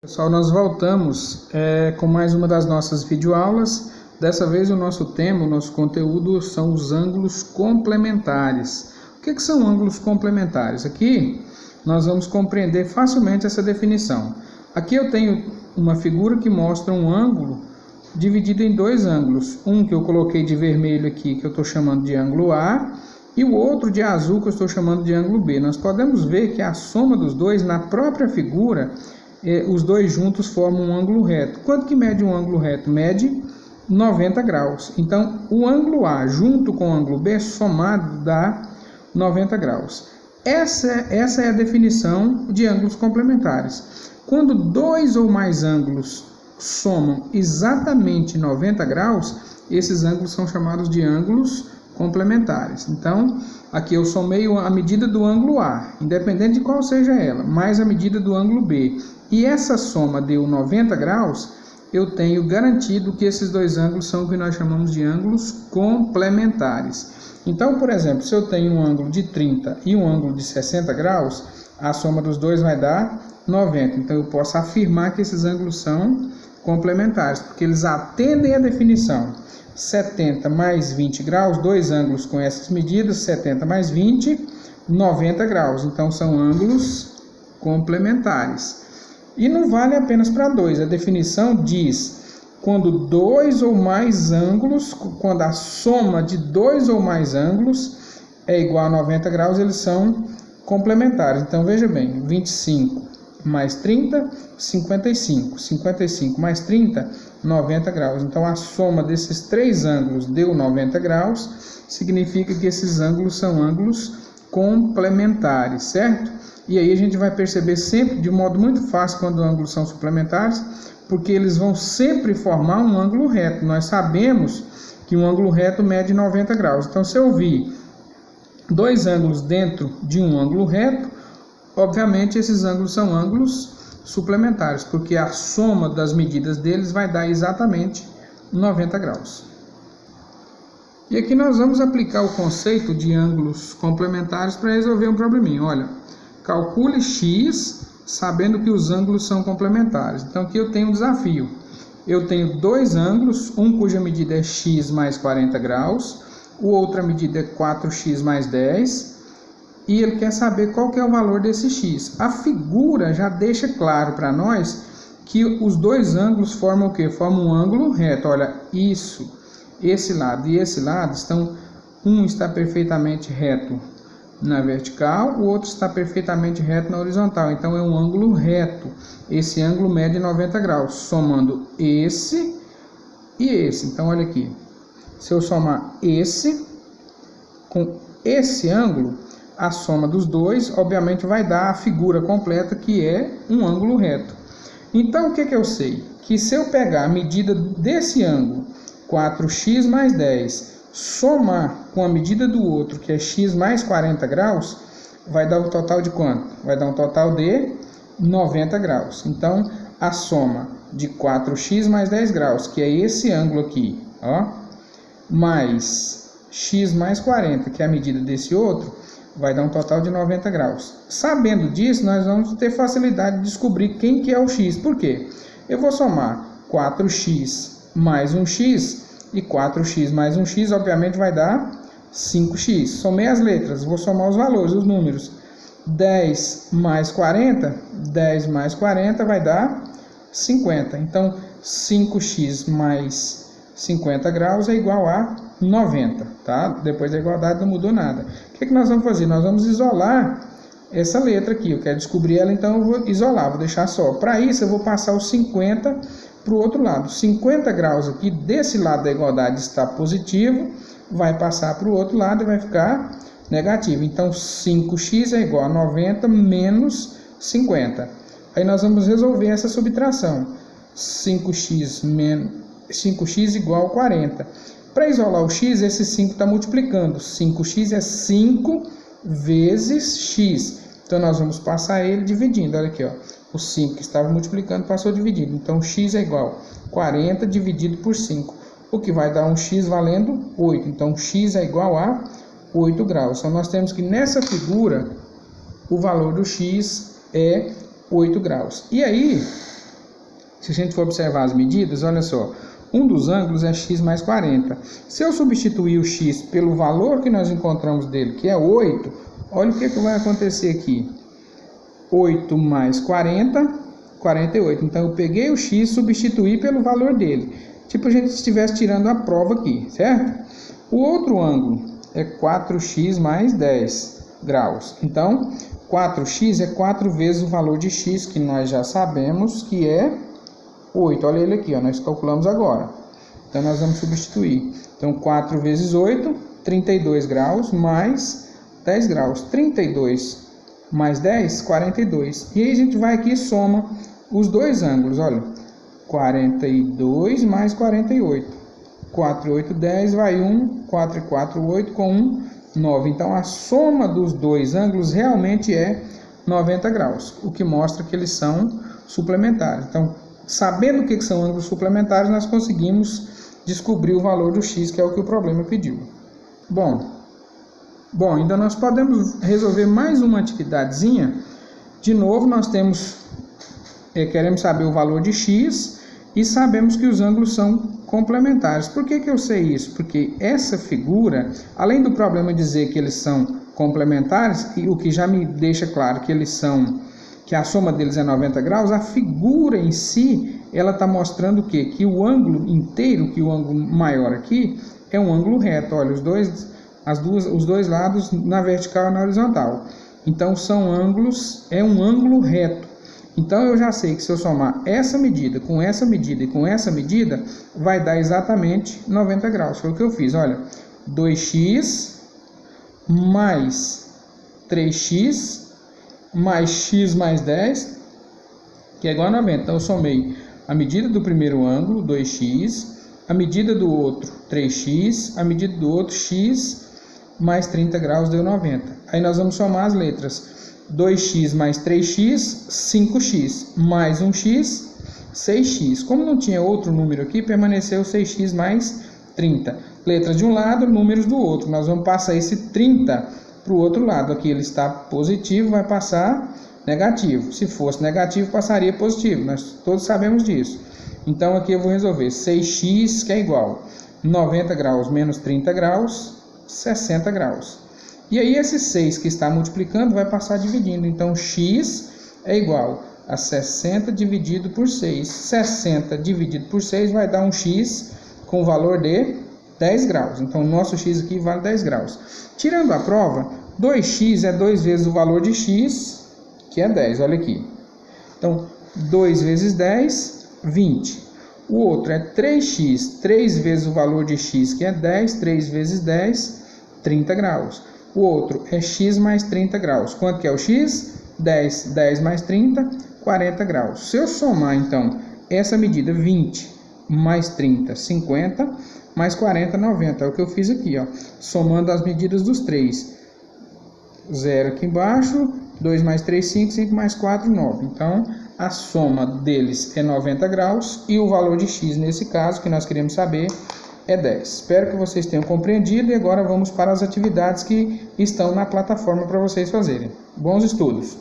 Pessoal, nós voltamos com mais uma das nossas videoaulas. Dessa vez o nosso tema, o nosso conteúdo são os ângulos complementares. O que são ângulos complementares? Aqui nós vamos compreender facilmente essa definição. Aqui eu tenho uma figura que mostra um ângulo dividido em dois ângulos. Um que eu coloquei de vermelho aqui, que eu estou chamando de ângulo A, e o outro de azul, que eu estou chamando de ângulo B. Nós podemos ver que a soma dos dois na própria figura, os dois juntos formam um ângulo reto. Quanto que mede um ângulo reto? Mede 90 graus. Então, o ângulo A junto com o ângulo B somado dá 90 graus. Essa é a definição de ângulos complementares. Quando dois ou mais ângulos somam exatamente 90 graus, esses ângulos são chamados de ângulos complementares. Então, aqui eu somei a medida do ângulo A, independente de qual seja ela, mais a medida do ângulo B. E essa soma deu 90 graus, eu tenho garantido que esses dois ângulos são o que nós chamamos de ângulos complementares. Então, por exemplo, se eu tenho um ângulo de 30 e um ângulo de 60 graus, a soma dos dois vai dar 90. Então, eu posso afirmar que esses ângulos são complementares, porque eles atendem à definição. 70 mais 20 graus, dois ângulos com essas medidas, 70 mais 20, 90 graus. Então, são ângulos complementares. E não vale apenas para dois. A definição diz, quando dois ou mais ângulos, quando a soma de dois ou mais ângulos é igual a 90 graus, eles são complementares. Então, veja bem, 25 mais 30, 55. 55 mais 30, 90 graus. Então, a soma desses três ângulos deu 90 graus, significa que esses ângulos são ângulos complementares, certo? E aí a gente vai perceber sempre, de modo muito fácil, quando ângulos são suplementares, porque eles vão sempre formar um ângulo reto. Nós sabemos que um ângulo reto mede 90 graus. Então, se eu vi dois ângulos dentro de um ângulo reto, obviamente esses ângulos são ângulos suplementares, porque a soma das medidas deles vai dar exatamente 90 graus. E aqui nós vamos aplicar o conceito de ângulos complementares para resolver um probleminha. Olha, calcule x sabendo que os ângulos são complementares. Então aqui eu tenho um desafio. Eu tenho dois ângulos, um cuja medida é x mais 40 graus, o outra medida é 4x mais 10, e ele quer saber qual que é o valor desse x. A figura já deixa claro para nós que os dois ângulos formam o quê? Formam um ângulo reto. Olha, isso, esse lado e esse lado estão, um está perfeitamente reto na vertical, o outro está perfeitamente reto na horizontal. Então é um ângulo reto. Esse ângulo mede 90 graus, somando esse e esse. Então olha aqui, se eu somar esse com esse ângulo, a soma dos dois, obviamente, vai dar a figura completa, que é um ângulo reto. Então, o que eu sei? Que se eu pegar a medida desse ângulo, 4x mais 10, somar com a medida do outro, que é x mais 40 graus, vai dar um total de quanto? Vai dar um total de 90 graus. Então, a soma de 4x mais 10 graus, que é esse ângulo aqui, ó, mais x mais 40, que é a medida desse outro, vai dar um total de 90 graus. Sabendo disso, nós vamos ter facilidade de descobrir quem que é o x. Por quê? Eu vou somar 4x mais 1x, e 4x mais 1x, obviamente, vai dar 5x. Somei as letras, vou somar os valores, os números. 10 mais 40, 10 mais 40 vai dar 50. Então, 5x mais 50 graus é igual a 90, tá? Depois da igualdade não mudou nada. O que nós vamos fazer? Nós vamos isolar essa letra aqui. Eu quero descobrir ela, então eu vou isolar, vou deixar só. Para isso, eu vou passar os 50 para o outro lado. 50 graus aqui, desse lado da igualdade está positivo, vai passar para o outro lado e vai ficar negativo. Então, 5x é igual a 90 menos 50. Aí nós vamos resolver essa subtração. 5x igual a 40. Para isolar o x, esse 5 está multiplicando. 5x é 5 vezes x. Então, nós vamos passar ele dividindo. Olha aqui, ó. O 5 que estava multiplicando passou dividindo. Então, x é igual a 40 dividido por 5. O que vai dar um x valendo 8. Então, x é igual a 8 graus. Então, nós temos que nessa figura, o valor do x é 8 graus. E aí, Se a gente for observar as medidas, olha só, um dos ângulos é x mais 40. Se eu substituir o x pelo valor que nós encontramos dele, que é 8, olha o que vai acontecer aqui. 8 mais 40, 48. Então eu peguei o x e substituí pelo valor dele. Tipo a gente estivesse tirando a prova aqui, certo? O outro ângulo é 4x mais 10 graus. Então, 4x é 4 vezes o valor de x, que nós já sabemos que é 8. Olha ele aqui, ó, nós calculamos agora. Então, nós vamos substituir. Então, 4 vezes 8, 32 graus, mais 10 graus. 32 mais 10, 42. E aí a gente vai aqui e soma os dois ângulos, olha. 42 mais 48. 4 e 8, 10, vai 1. 4 e 4, 8, com 1, 9. Então, a soma dos dois ângulos realmente é 90 graus, o que mostra que eles são suplementares. Então, sabendo o que são ângulos suplementares, nós conseguimos descobrir o valor do x, que é o que o problema pediu. Bom, ainda nós podemos resolver mais uma atividadezinha. De novo, nós queremos saber o valor de x e sabemos que os ângulos são complementares. Por que eu sei isso? Porque essa figura, além do problema dizer que eles são complementares, e o que já me deixa claro que a soma deles é 90 graus, a figura em si, ela está mostrando o quê? Que o ângulo inteiro, que o ângulo maior aqui, é um ângulo reto. Olha, os dois lados na vertical e na horizontal. Então, é um ângulo reto. Então, eu já sei que se eu somar essa medida com essa medida e com essa medida, vai dar exatamente 90 graus. Foi o que eu fiz, olha. 2x mais 3x mais x mais 10, que é igual a 90. Então, eu somei a medida do primeiro ângulo, 2x, a medida do outro, 3x, a medida do outro, x, mais 30 graus, deu 90. Aí nós vamos somar as letras. 2x mais 3x, 5x, mais 1x, 6x. Como não tinha outro número aqui, permaneceu 6x mais 30. Letras de um lado, números do outro. Nós vamos passar esse 30 para o outro lado. Aqui ele está positivo, vai passar negativo. Se fosse negativo, passaria positivo. Nós todos sabemos disso. Então aqui eu vou resolver 6x, que é igual 90 graus menos 30 graus, 60 graus. E aí esse 6 que está multiplicando vai passar dividindo. Então x é igual a 60 dividido por 6. 60 dividido por 6 vai dar um x com o valor de 10 graus. Então o nosso x aqui vale 10 graus. Tirando a prova, 2x é 2 vezes o valor de x, que é 10. Olha aqui. Então 2 vezes 10, 20. O outro é 3x, 3 vezes o valor de x, que é 10. 3 vezes 10, 30 graus. O outro é x mais 30 graus. Quanto que é o x? 10. 10 mais 30, 40 graus. Se eu somar, então, essa medida 20 mais 30, 50, mais 40, 90. É o que eu fiz aqui, ó. Somando as medidas dos três. 0 aqui embaixo, 2 mais 3, 5, 5 mais 4, 9. Então, a soma deles é 90 graus e o valor de x, nesse caso, que nós queremos saber, é 10. Espero que vocês tenham compreendido e agora vamos para as atividades que estão na plataforma para vocês fazerem. Bons estudos!